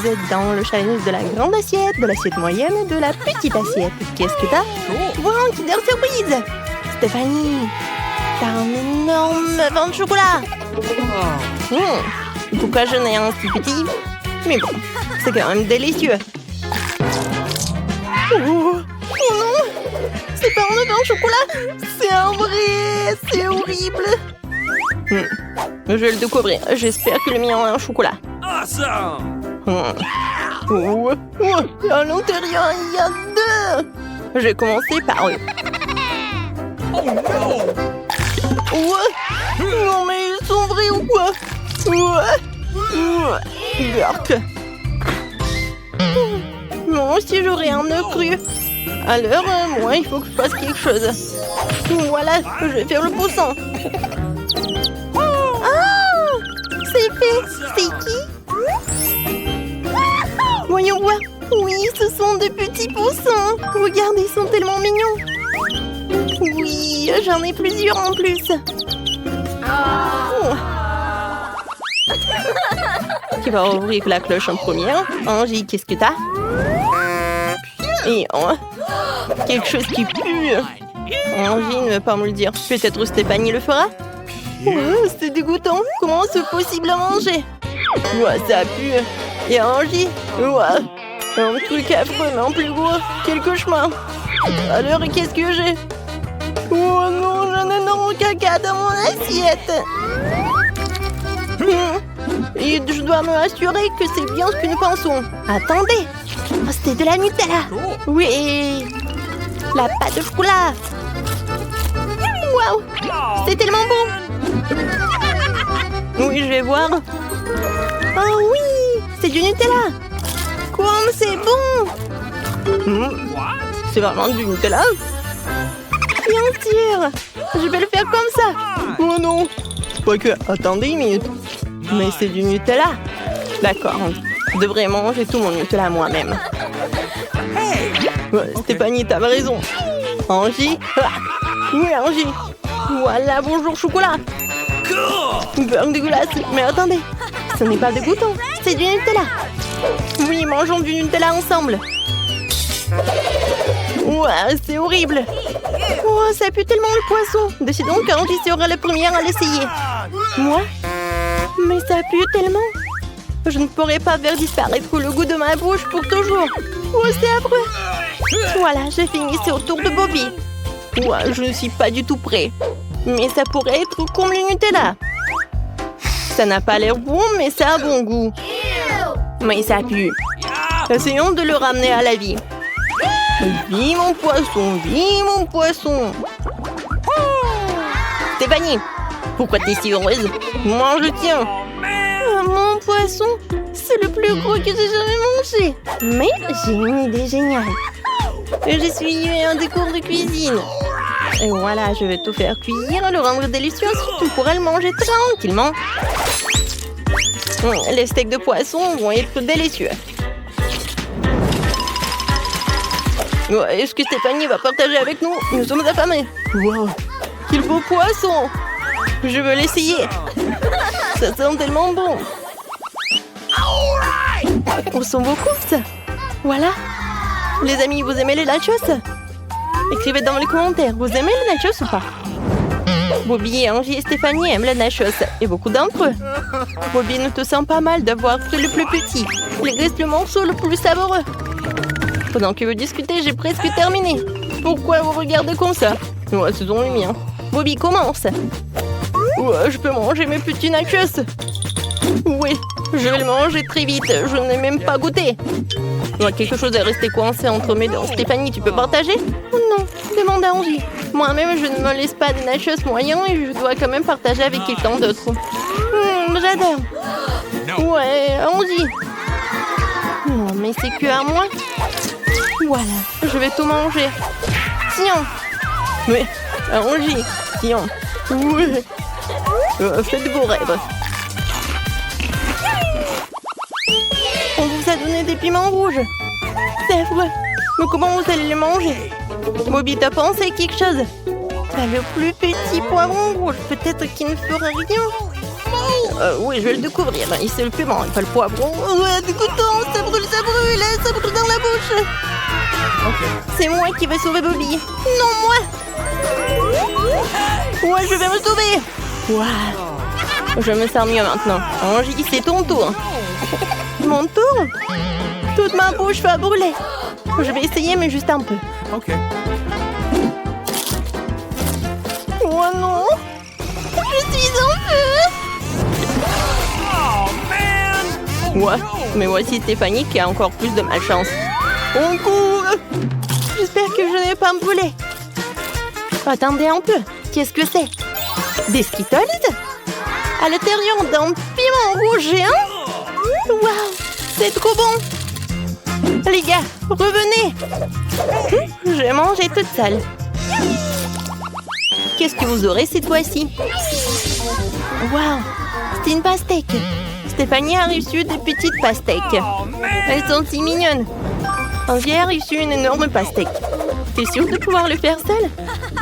Vous êtes dans le challenge de la grande assiette, de l'assiette moyenne et de la petite assiette. Qu'est-ce que t'as? Wow, un Kinder Surprise! Stéphanie, t'as un énorme vin de chocolat! Pourquoi je n'ai un si petit? Mais bon, c'est quand même délicieux. Oh non! C'est pas un vin de chocolat! C'est un vrai! C'est horrible! Je vais le découvrir. J'espère que le mien a un chocolat. Awesome! À l'intérieur, il y a deux! Je vais commencer par eux. Oh non! Non mais ils sont vrais ou quoi? Burk. Moi aussi j'aurais un œuf cru. Alors moi il faut que je fasse quelque chose. Voilà, je vais faire le poisson. Ah! C'est fait. C'est qui? Voyons voir. Oui, ce sont des petits poussins. Regardez, ils sont tellement mignons. Oui, j'en ai plusieurs en plus. Oh. Qui va ouvrir la cloche en première? Angie, qu'est-ce que t'as? Et quelque chose qui pue. Angie ne veut pas me le dire. Peut-être Stéphanie le fera? C'est dégoûtant. Comment c'est possible à manger? Ça pue. Et Angie? Un truc affreux, mais en plus gros. Quel cauchemar. Alors, qu'est-ce que j'ai? Oh non, j'en ai énorme caca dans mon assiette. Et je dois me assurer que c'est bien ce que nous pensons. Attendez. C'est de la Nutella. Oui. La pâte de chocolat. Waouh. C'est tellement bon. Oui, je vais voir. Oh oui. C'est du Nutella. Comme c'est bon. C'est vraiment du Nutella? Bien sûr. Je vais le faire comme ça. Oh non. Quoique, attendez une minute. Mais c'est du Nutella. D'accord. Je devrais manger tout mon Nutella moi-même. Stéphanie, t'avais raison. Angie? Oui, Angie. Voilà, bonjour chocolat. Beurre dégueulasse. Mais attendez. Ce n'est pas dégoûtant. C'est du Nutella. Oui, mangeons du Nutella ensemble. C'est horrible. Ça pue tellement le poisson. Décidons qu'Angie sera la première à l'essayer. Moi? Mais ça pue tellement. Je ne pourrais pas faire disparaître le goût de ma bouche pour toujours. C'est affreux. Voilà, j'ai fini. C'est au tour de Bobby. Je ne suis pas du tout prêt. Mais ça pourrait être comme le Nutella. Ça n'a pas l'air bon, mais ça a bon goût. Mais ça pue. Essayons de le ramener à la vie. Vis mon poisson, vis mon poisson. Stéphanie, pourquoi t'es si heureuse? Mange le tien. Mon poisson, c'est le plus gros que j'ai jamais mangé. Mais j'ai une idée géniale. Je suis un des cours de cuisine. Et voilà, je vais tout faire cuire, le rendre délicieux. Tu pourras le manger tranquillement. Les steaks de poisson vont être délicieux. Est-ce que Stéphanie va partager avec nous? Nous sommes affamés. Wow, quel beau poisson! Je veux l'essayer. Ça sent tellement bon. On sent beaucoup ça. Voilà. Les amis, vous aimez les nachos? Écrivez dans les commentaires, vous aimez les nachos ou pas? Bobby, Angie et Stéphanie aiment les nachos. Et beaucoup d'entre eux. Bobby ne te sent pas mal d'avoir pris le plus petit. Il reste le morceau le plus savoureux. Pendant que vous discutez, j'ai presque terminé. Pourquoi vous regardez comme ça? Ce sont les miens. Bobby, commence. Je peux manger mes petits nachos. Oui, je vais le manger très vite. Je n'ai même pas goûté. Quelque chose est resté coincé entre mes dents. Stéphanie, tu peux partager? Oh non, demande à Angie. Moi-même, je ne me laisse pas de nachos moyens et je dois quand même partager avec quelqu'un d'autre. J'adore. Ouais, Angie. Non, mais c'est que à moi. Voilà, je vais tout manger. Tiens. Mais, Angie, tiens. Ouais. Faites vos rêves. On vous a donné des piments rouges. C'est affreux. Mais comment vous allez les manger? Bobby, t'as pensé à quelque chose? T'as le plus petit poivron rouge. Peut-être qu'il ne fera rien. Oui, je vais le découvrir. C'est le piment et pas le poivron. Dégoûtant, ça bouche. C'est moi qui vais sauver Bobby. Non, moi. Ouais, je vais me sauver. Waouh. Je me sens mieux maintenant. Angie, c'est ton tour. Mon tour? Toute ma bouche va brûler. Je vais essayer, mais juste un peu. Ok. Oh non. Je suis en feu. Oh man! Ouais, mais voici Stéphanie qui a encore plus de malchance. On court. J'espère que je ne vais pas me brûler. Attendez un peu. Qu'est-ce que c'est? Des Skittles? À l'intérieur d'un piment rouge géant? Waouh, c'est trop bon. Les gars, revenez. J'ai mangé toute seule. Qu'est-ce que vous aurez cette fois-ci? Waouh, c'est une pastèque. Stéphanie a reçu des petites pastèques. Oh man! Elles sont si mignonnes. Angie a reçu une énorme pastèque. T'es sûre de pouvoir le faire seule?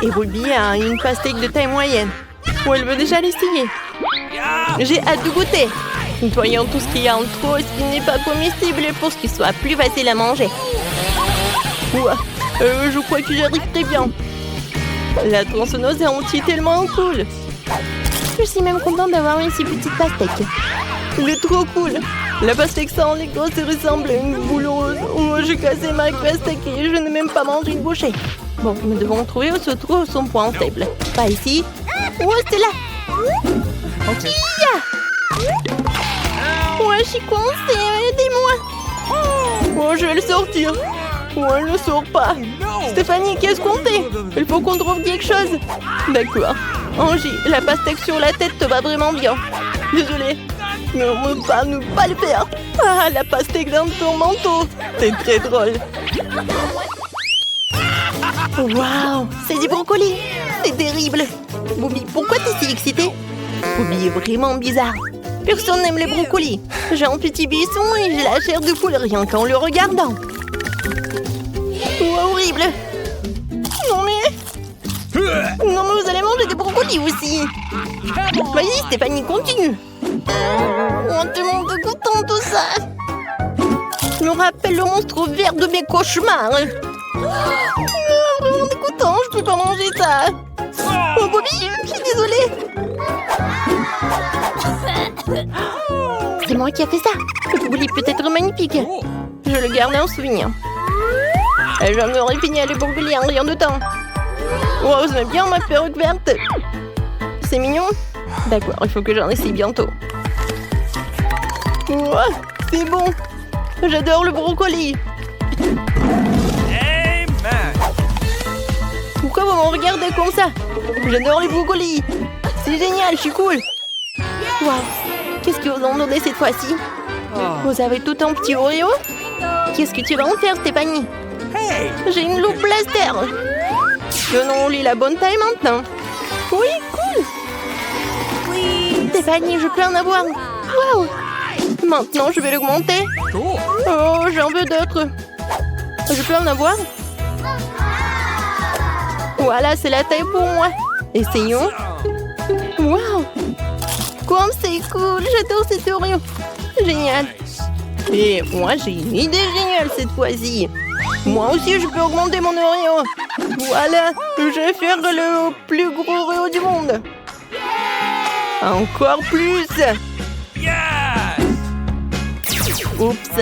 Et Ruby a une pastèque de taille moyenne. Ou elle veut déjà l'essayer. J'ai hâte de goûter. Nettoyons tout ce qu'il y a en trop et ce qui n'est pas comestible pour qu'il soit plus facile à manger. Ouah, je crois que j'arrive très bien. La tronçonneuse est entière tellement cool. Je suis même contente d'avoir une si petite pastèque. Elle est trop cool. La pastèque sans l'Écosse ressemble à une boule rose. Oh, j'ai cassé ma pastèque et je n'ai même pas mangé une bouchée. Bon, nous devons trouver où se trouve son point faible. Pas ici. Oh, c'est là. Ouais, je suis coincée. Aidez-moi. Oh, je vais le sortir. Oh, elle ne sort pas. Stéphanie, qu'est-ce qu'on fait? Il faut qu'on trouve quelque chose. D'accord. Angie, la pastèque sur la tête te va vraiment bien. Désolée. Mais on ne peut pas le faire. Ah, la pastèque dans ton manteau. C'est très drôle. Waouh, c'est du brocoli. C'est terrible. Bobby, pourquoi t'es si excitée? Bobby est vraiment bizarre. Personne n'aime les brocolis. J'ai un petit buisson et j'ai la chair de poule rien qu'en le regardant. Oh, horrible. Non mais vous allez manger des brocolis aussi. Vas-y Stéphanie, continue. Oh, tellement dégoûtant tout ça. Je me rappelle le monstre vert de mes cauchemars. Vraiment dégoûtant, je peux pas manger ça. Oh Bobby, je suis désolée. C'est moi qui a fait ça. Le brocoli peut être magnifique. Je le garde en souvenir. J'en aurais fini à les brocoli en rien de temps. Oh, vous aimez bien ma perruque verte? C'est mignon? D'accord, il faut que j'en essaye bientôt. Oh, c'est bon. J'adore le brocoli. Amen! Pourquoi vous me regardez comme ça? J'adore les brocolis. C'est génial, je suis cool. Waouh, qu'est-ce que vous en donnez cette fois-ci? Vous avez tout un petit Oreo? Qu'est-ce que tu vas en faire, Stéphanie? Hey! J'ai une loupe blaster. Donnons-lui la bonne taille maintenant. Oui, cool. Stéphanie, je peux en avoir. Waouh. Maintenant, je vais l'augmenter. Cool! Oh, j'en veux d'autres. Je peux en avoir? Voilà, c'est la taille pour moi. Essayons. Waouh. Comme c'est cool. J'adore cet Oreo. Génial. Et moi, j'ai une idée géniale cette fois-ci. Moi aussi, je peux augmenter mon Oreo. Voilà, je vais faire le plus gros Oreo du monde. Encore plus. Yes! Oups.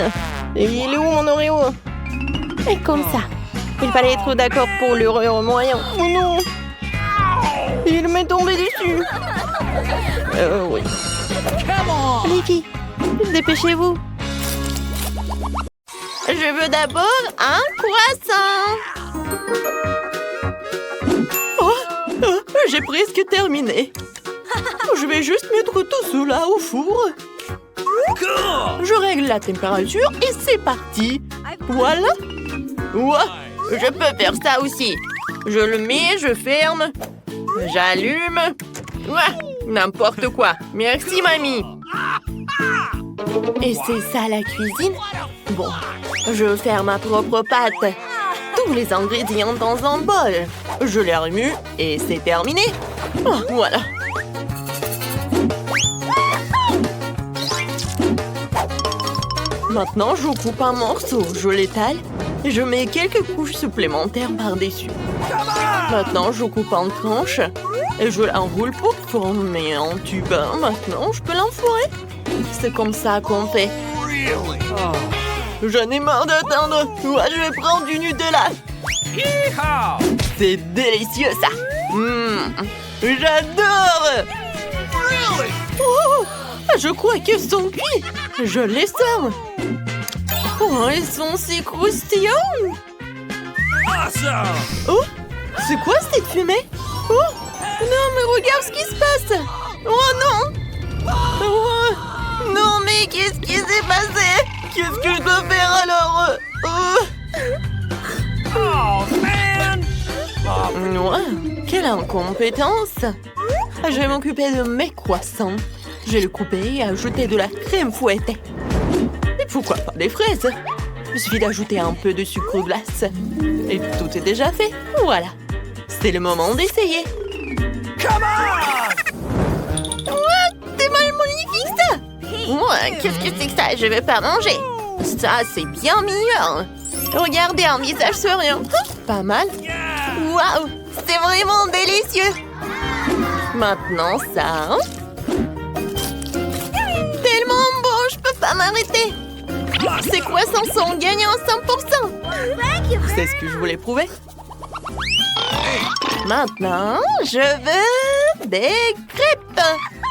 Il est où mon Oreo? Et comme ça. Il fallait être d'accord pour le Oreo moyen. Oh non. Il m'est tombé dessus. Oui. Les filles, dépêchez-vous. Je veux d'abord un croissant. Oh, j'ai presque terminé. Je vais juste mettre tout cela au four. Cool! Je règle la température et c'est parti. Voilà. Ouais, je peux faire ça aussi. Je le mets, je ferme. J'allume. Ouais, n'importe quoi. Merci, mamie. Et c'est ça la cuisine? Bon, je vais faire ma propre pâte. Tous les ingrédients dans un bol. Je les remue et c'est terminé. Oh, voilà. Maintenant, je coupe un morceau, je l'étale et je mets quelques couches supplémentaires par-dessus. Maintenant, je coupe en tranches et je l'enroule pour former un tube. Maintenant, je peux l'enfourrer. C'est comme ça qu'on fait. Really? J'en ai marre d'attendre. Moi, je vais prendre du Nutella. Yeehaw! C'est délicieux, ça. J'adore. Really? Oh, je crois qu'ils sont cuits. Je les sors. Oh, ils sont si croustillants. Awesome! Oh, c'est quoi cette fumée? Oh, non, mais regarde ce qui se passe. Oh non. Oh, non, mais qu'est-ce qui s'est passé? Qu'est-ce que je dois faire alors? Oh, man! Ouais, quelle incompétence! Je vais m'occuper de mes croissants. Je vais le couper et ajouter de la crème fouettée. Et pourquoi pas des fraises? Il suffit d'ajouter un peu de sucre glace. Et tout est déjà fait. Voilà. C'est le moment d'essayer. Come on! C'est mal magnifique ça! Ouais, qu'est-ce que c'est que ça? Je vais pas manger. Ça, c'est bien meilleur. Regardez un visage souriant. Pas mal. Yeah! Waouh, c'est vraiment délicieux. Maintenant ça. Tellement bon, je peux pas m'arrêter. Ces croissants sont gagnants à 100%. C'est ce que je voulais prouver. Maintenant, je veux des crêpes.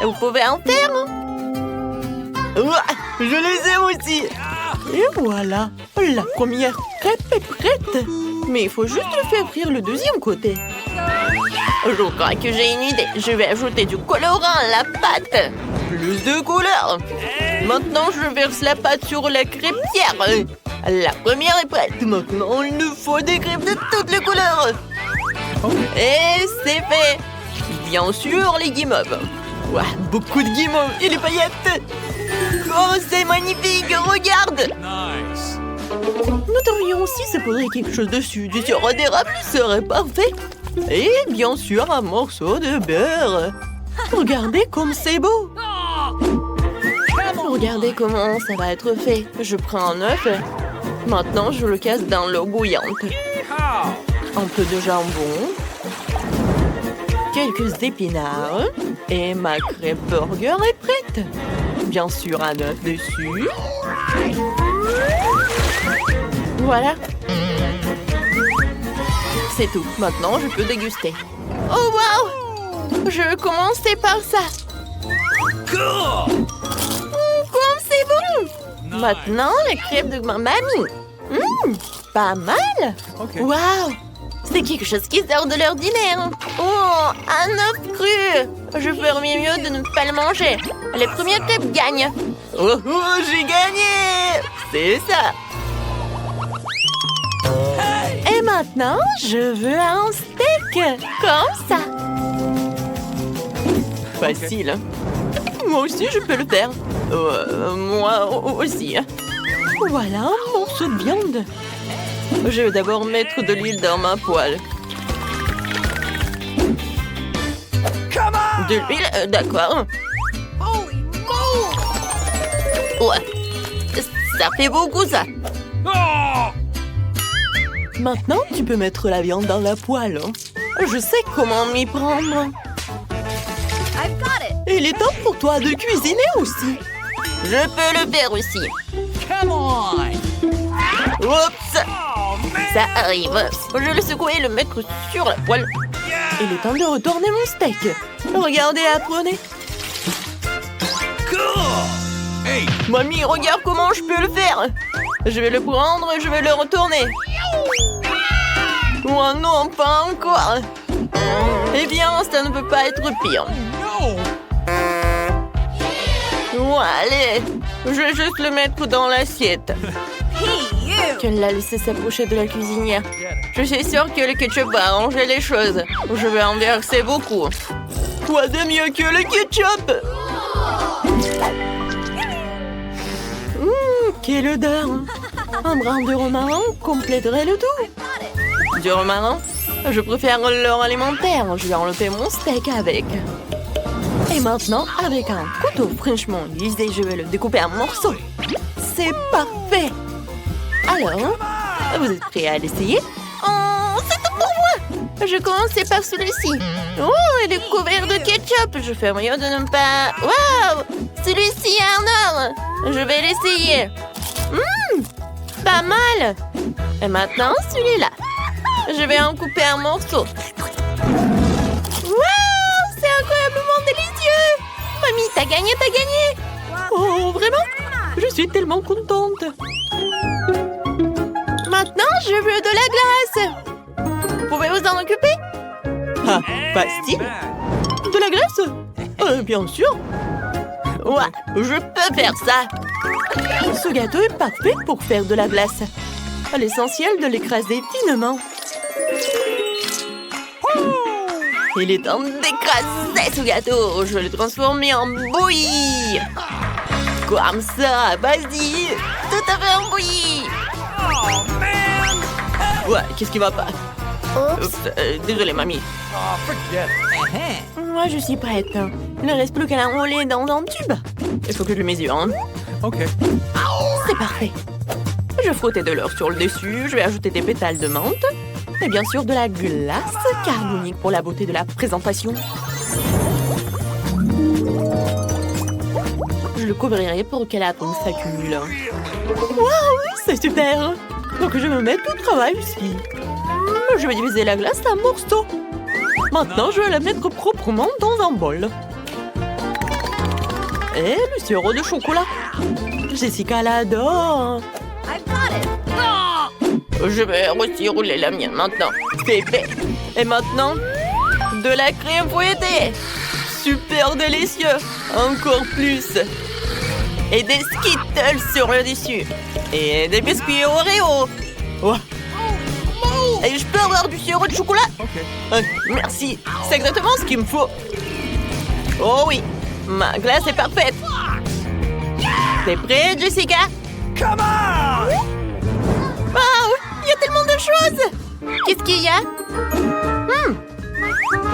Vous pouvez en faire. Ouah, je les aime aussi. Et voilà, la première crêpe est prête. Mais il faut juste le faire frire le deuxième côté. Je crois que j'ai une idée. Je vais ajouter du colorant à la pâte. Plus de couleurs. Maintenant, je verse la pâte sur la crêpière. La première est prête. Maintenant, il nous faut des crêpes de toutes les couleurs. Et c'est fait. Bien sûr, les guimauves. Ouah, beaucoup de guimauves et les paillettes. Oh, c'est magnifique, regarde. Nice. Nous devrions aussi se poser quelque chose dessus. Du sirop d'érable serait parfait. Et bien sûr, un morceau de beurre. Regardez comme c'est beau. Regardez comment ça va être fait. Je prends un œuf. Maintenant, je le casse dans l'eau bouillante. Yeehaw! Un peu de jambon. Quelques épinards. Et ma crêpe burger est prête. Bien sûr, un œuf dessus. Voilà. C'est tout. Maintenant, je peux déguster. Oh, waouh! Je vais commencer par ça. Cool! Comme c'est bon! Nice. Maintenant, les crêpes de ma mamie. Pas mal! OK. Waouh! C'est quelque chose qui sort de l'ordinaire. Oh, un œuf cru! Je ferais mieux de ne pas le manger. Les premières crêpes gagnent. Oh, j'ai gagné! C'est ça! Et maintenant, je veux un steak. Comme ça. Facile. Hein? Moi aussi, je peux le faire. Moi aussi. Voilà un morceau de viande. Je vais d'abord mettre de l'huile dans ma poêle. Come on! De l'huile, d'accord. Holy moly! Ouais. Ça fait beaucoup, ça. Oh! Maintenant, tu peux mettre la viande dans la poêle. Je sais comment m'y prendre. Il est temps pour toi de cuisiner aussi. Je peux le faire aussi. Come on! Oups! Oh, man! Ça arrive. Je vais le secouer et le mettre sur la poêle. Yeah! Il est temps de retourner mon steak. Regardez, apprenez. Cool! Hey! Mamie, regarde comment je peux le faire. Je vais le prendre et je vais le retourner. Oh non, pas encore. Eh bien, ça ne peut pas être pire. No! Bon, allez, je vais juste le mettre dans l'assiette. Qu'elle l'a laissé s'approcher de la cuisinière. Je suis sûre que le ketchup va arranger les choses. Je vais en verser beaucoup. Quoi de mieux que le ketchup? Quelle odeur! Un brin de romarin compléterait le tout. Du romarin? Je préfère l'or alimentaire. Je vais enlever mon steak avec. Et maintenant, avec un couteau fraîchement aiguisé, je vais le découper en morceaux. c'est parfait. Alors, vous êtes prêts à l'essayer? Oh, c'est tout pour moi. Je commencerai par celui-ci. Oh, il est couvert de ketchup. Je fais moyen de ne pas... Waouh, celui-ci est en or. Je vais l'essayer. Pas mal. Et maintenant, celui-là. Je vais en couper un morceau. Waouh, c'est incroyablement délicieux. Mamie, t'as gagné. Oh, vraiment? Je suis tellement contente. Maintenant, je veux de la glace. Vous pouvez vous en occuper? Ah, facile. De la glace? Bien sûr. Ouais, je peux faire ça. Ce gâteau est parfait pour faire de la glace. L'essentiel de l'écraser finement. Il est temps d'écraser ce gâteau. Je vais le transformer en bouillie. Comme ça, vas-y. Tout à fait en bouillie. Oh, man! Ouais, qu'est-ce qui va pas? Oups. Désolée, mamie. Oh, forget it. Moi, je suis prête. Il ne reste plus qu'à l'enrouler dans un tube. Il faut que je le mesure. Hein. OK. C'est parfait. Je frottais de l'or sur le dessus. Je vais ajouter des pétales de menthe. Et bien sûr, de la glace carbonique pour la beauté de la présentation. Je le couvrirai pour que la pomme s'accumule. Waouh, c'est super! Donc je me mets au travail ici. Je vais diviser la glace en morceaux. Maintenant, je vais la mettre proprement dans un bol. Et le sirop de chocolat. Jessica l'adore. Je vais aussi rouler la mienne maintenant. C'est fait. Et maintenant, de la crème fouettée. Super délicieux. Encore plus. Et des Skittles sur le dessus. Et des biscuits Oreo. Oh. Et je peux avoir du sirop de chocolat? OK. Merci. C'est exactement ce qu'il me faut. Oh oui. Ma glace est parfaite. T'es prête, Jessica? Come on! Waouh! Il y a tellement de choses! Qu'est-ce qu'il y a?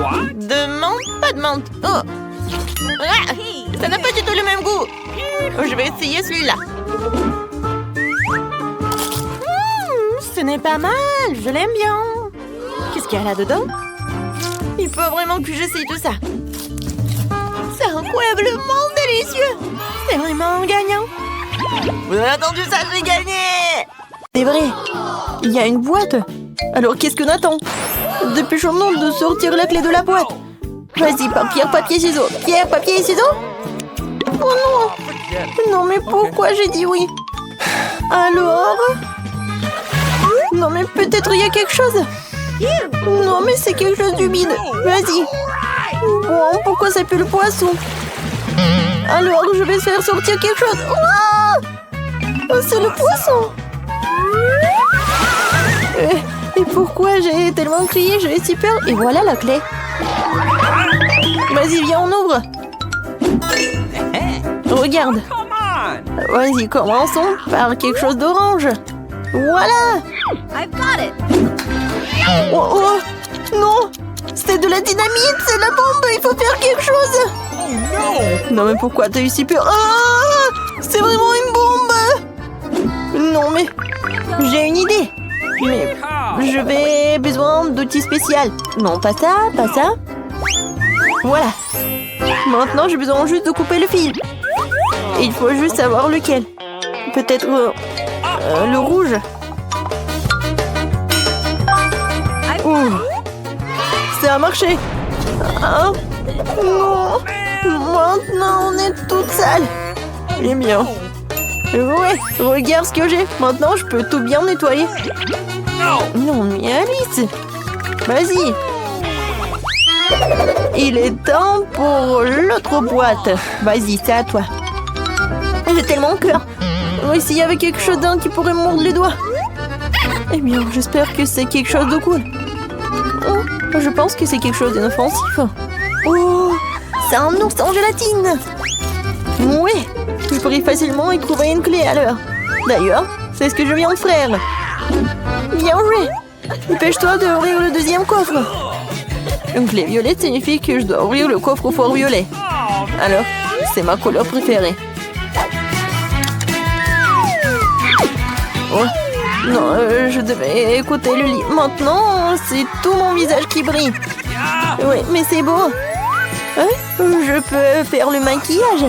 What? De menthe? Pas de menthe. Oh! Ah! Ça n'a pas du tout le même goût. Je vais essayer celui-là. Ce n'est pas mal. Je l'aime bien. Qu'est-ce qu'il y a là-dedans? Il faut vraiment que j'essaye tout ça. C'est incroyablement délicieux. C'est vraiment gagnant. Vous avez entendu ça? J'ai gagné! C'est vrai. Il y a une boîte. Alors qu'est-ce qu'on attend? Dépêchons-nous de sortir la clé de la boîte. Vas-y, pierre, papier, ciseaux. Pierre, papier, ciseaux. Oh non. Non, mais pourquoi j'ai dit oui? Alors? Non, mais peut-être il y a quelque chose. Non, mais c'est quelque chose d'humide. Vas-y. Bon, pourquoi ça pue le poisson? Alors, je vais faire sortir quelque chose. Oh, c'est le poisson. Et pourquoi j'ai tellement crié? J'avais si peur. Et voilà la clé. Vas-y, viens, on ouvre. Regarde. Come on! Vas-y, commençons par quelque chose d'orange. Voilà. I've got it. Oh, oh, non. C'est de la dynamite, c'est la bombe. Il faut faire quelque chose. Oh no! Non, mais pourquoi t'as eu si peur? Ah, c'est vraiment une bombe. Non, mais j'ai une idée. Mais je vais besoin d'outils spéciaux. Non, pas ça, pas ça. Voilà. Maintenant, j'ai besoin juste de couper le fil. Et il faut juste savoir lequel. Peut-être le rouge. Ouh. Ça a marché. Ah, non. Maintenant, on est toute sale. Eh bien. Ouais, regarde ce que j'ai. Maintenant, je peux tout bien nettoyer. Non, mais Alice. Vas-y. Il est temps pour l'autre boîte. Vas-y, c'est à toi. J'ai tellement peur. S'il y avait quelque chose d'un qui pourrait me mordre les doigts. Eh bien, j'espère que c'est quelque chose de cool. Oh, je pense que c'est quelque chose d'inoffensif. Oh, c'est un ours en gélatine. Oui, je pourrais facilement y trouver une clé à l'heure. D'ailleurs, c'est ce que je viens de faire. Bien joué. Dépêche-toi d'ouvrir le deuxième coffre. Une clé violette signifie que je dois ouvrir le coffre au fort violet. Alors, c'est ma couleur préférée. Oh. Non, je devais écouter le lit. Maintenant, c'est tout mon visage qui brille. Oui, mais c'est beau. Je peux faire le maquillage.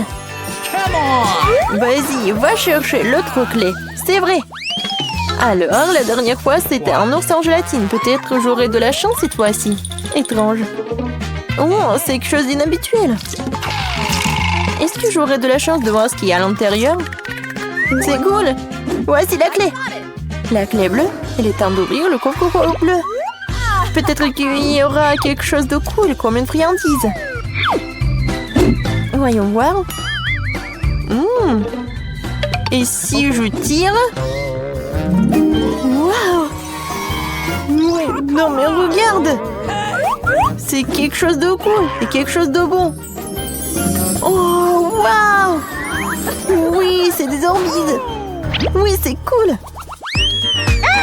Come on! Vas-y, va chercher l'autre clé. C'est vrai. Alors, la dernière fois, c'était un ours en gélatine. Peut-être j'aurai de la chance cette fois-ci. Étrange. Oh, c'est quelque chose d'inhabituel. Est-ce que j'aurai de la chance de voir ce qu'il y a à l'intérieur? C'est cool. Voici la clé. La clé bleue, il est temps d'ouvrir le coffre bleu. Peut-être qu'il y aura quelque chose de cool, comme une friandise. Voyons voir. Et si je tire? Waouh! Oui, non mais regarde! C'est quelque chose de cool, c'est quelque chose de bon. Oh, waouh! Oui, c'est des orbides. Oui, c'est cool.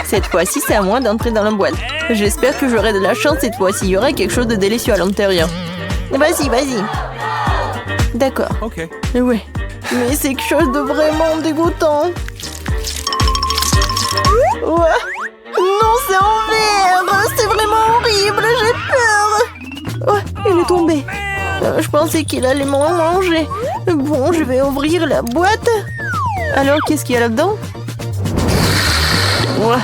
Cette fois-ci, c'est à moi d'entrer dans la boîte. J'espère que j'aurai de la chance cette fois-ci. Il y aura quelque chose de délicieux à l'intérieur. Vas-y, vas-y. D'accord. Okay. Oui. Mais c'est quelque chose de vraiment dégoûtant. Ouais. Non, c'est en verre. C'est vraiment horrible. J'ai peur. Ouais, il est tombé. Je pensais qu'il allait m'en manger. Bon, je vais ouvrir la boîte. Alors, qu'est-ce qu'il y a là-dedans? Ouais.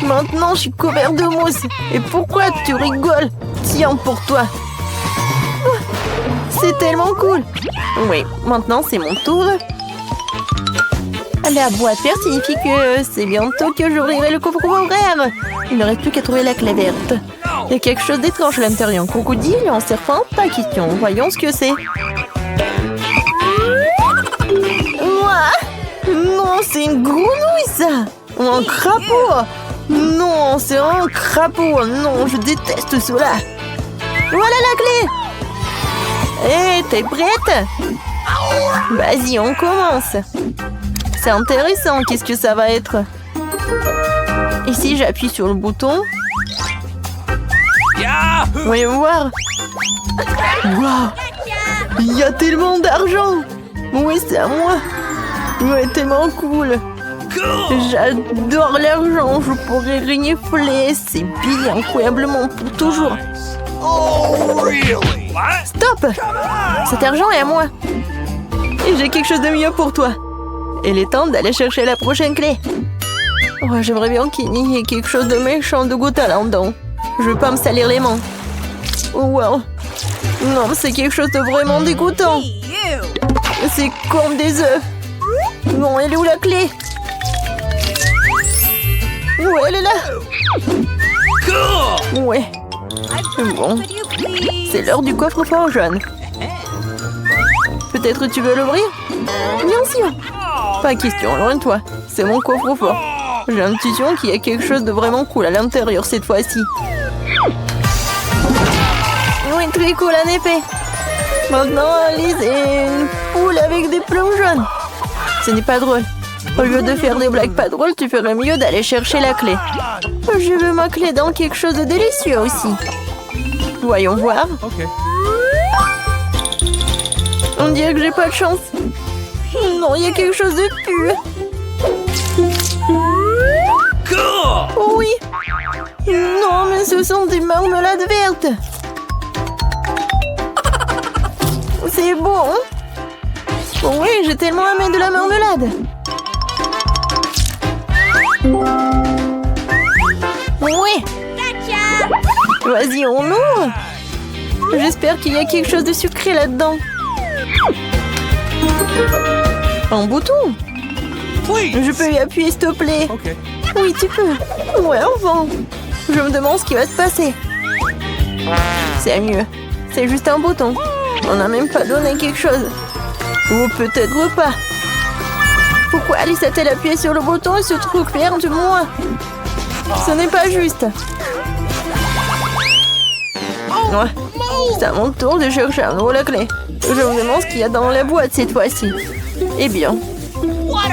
Maintenant, je suis couvert de mousse. Et pourquoi tu rigoles? Tiens, pour toi. C'est tellement cool. Oui, maintenant, c'est mon tour. La boîte verte signifie que c'est bientôt que j'ouvrirai le coffre-fort. Il ne reste plus qu'à trouver la clé verte. Il y a quelque chose d'étrange à l'intérieur. Un crocodile, un serpent, pas question. Voyons ce que c'est. Non, c'est une grenouille, ça. Un crapaud. Non, c'est un crapaud. Non, je déteste cela. Voilà la clé. Hé, t'es prête? Vas-y, on commence. C'est intéressant, qu'est-ce que ça va être? Et si j'appuie sur le bouton? Voyons voir. Waouh! Il y a tellement d'argent! Oui, c'est à moi. Ouais, tellement cool. J'adore l'argent, je pourrais renifler. C'est bien, incroyablement, pour toujours. Oh, really? What? Stop! Cet argent est à moi. Et j'ai quelque chose de mieux pour toi. Il est temps d'aller chercher la prochaine clé. Oh, j'aimerais bien qu'il y ait quelque chose de méchant de goût là-dedans. Je veux pas me salir les mains. Oh, wow. Non, c'est quelque chose de vraiment dégoûtant. C'est comme des œufs. Bon, elle est où la clé? Ouais, elle est là. Ouais. Bon. C'est l'heure du coffre-fort jaune. Peut-être tu veux l'ouvrir? Bien sûr. Pas question, loin de toi. C'est mon coffre-fort. J'ai l'intuition qu'il y a quelque chose de vraiment cool à l'intérieur cette fois-ci. Oui, très cool en effet. Maintenant, Alice est une poule avec des plumes jaunes. Ce n'est pas drôle. Au lieu de faire des blagues pas drôles, tu ferais mieux d'aller chercher la clé. Je veux ma clé dans quelque chose de délicieux aussi. Voyons voir. Okay. On dirait que j'ai pas de chance. Non, il y a quelque chose de pur. Oh oui. Non, mais ce sont des marmelades vertes. C'est bon. Oui, j'ai tellement aimé de la marmelade. Oui. Vas-y, on ouvre. J'espère qu'il y a quelque chose de sucré là-dedans. Un bouton. Je peux y appuyer, s'il te plaît? Okay. Oui, tu peux. Ouais, enfin. Je me demande ce qui va se passer. C'est mieux. C'est juste un bouton. On n'a même pas donné quelque chose. Ou peut-être pas. Pourquoi Alice a-t-elle appuyé sur le bouton et se trouve derrière moi? Ce n'est pas juste. Ouais. C'est à mon tour de chercher à nouveau la clé. Je me demande ce qu'il y a dans la boîte cette fois-ci. Eh bien,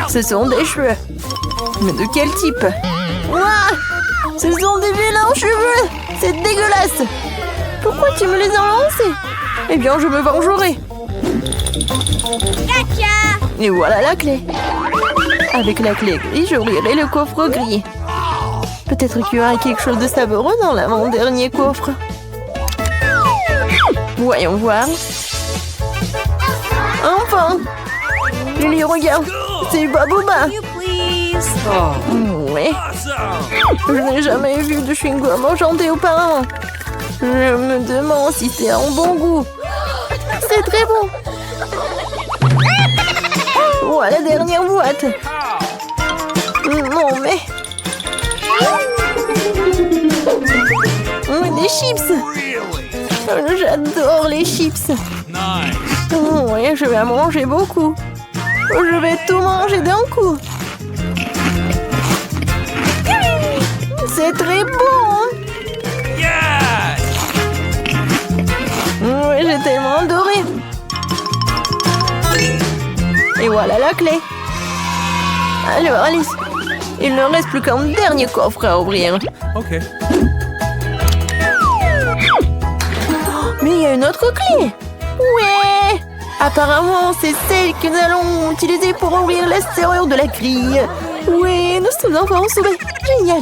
ce sont des cheveux. Mais de quel type? Ouah! Ce sont des vilains cheveux! C'est dégueulasse! Pourquoi tu me les as lancés? Eh bien, je me vengerai. Et voilà la clé. Avec la clé grise, j'ouvrirai le coffre gris. Peut-être qu'il y aura quelque chose de savoureux dans l'avant-dernier coffre. Voyons voir. Enfin! Lily, regarde! C'est Baboba! You please. Ouais. Je n'ai jamais vu de chewing-gum enchanté auparavant. Je me demande si c'est en bon goût. C'est très bon. Voilà la dernière boîte. Non mais... Des chips. J'adore les chips. Nice. Ouais, je vais en manger beaucoup. Je vais tout manger d'un coup. C'est très bon. Yes. Ouais, j'ai tellement adoré. Et voilà la clé. Alors, Alice, il ne reste plus qu'un dernier coffre à ouvrir. Okay. Mais il y a une autre clé. Ouais. Apparemment, c'est celle que nous allons utiliser pour ouvrir la serrure de la grille. Ouais, nous sommes enfin sauvés. Génial.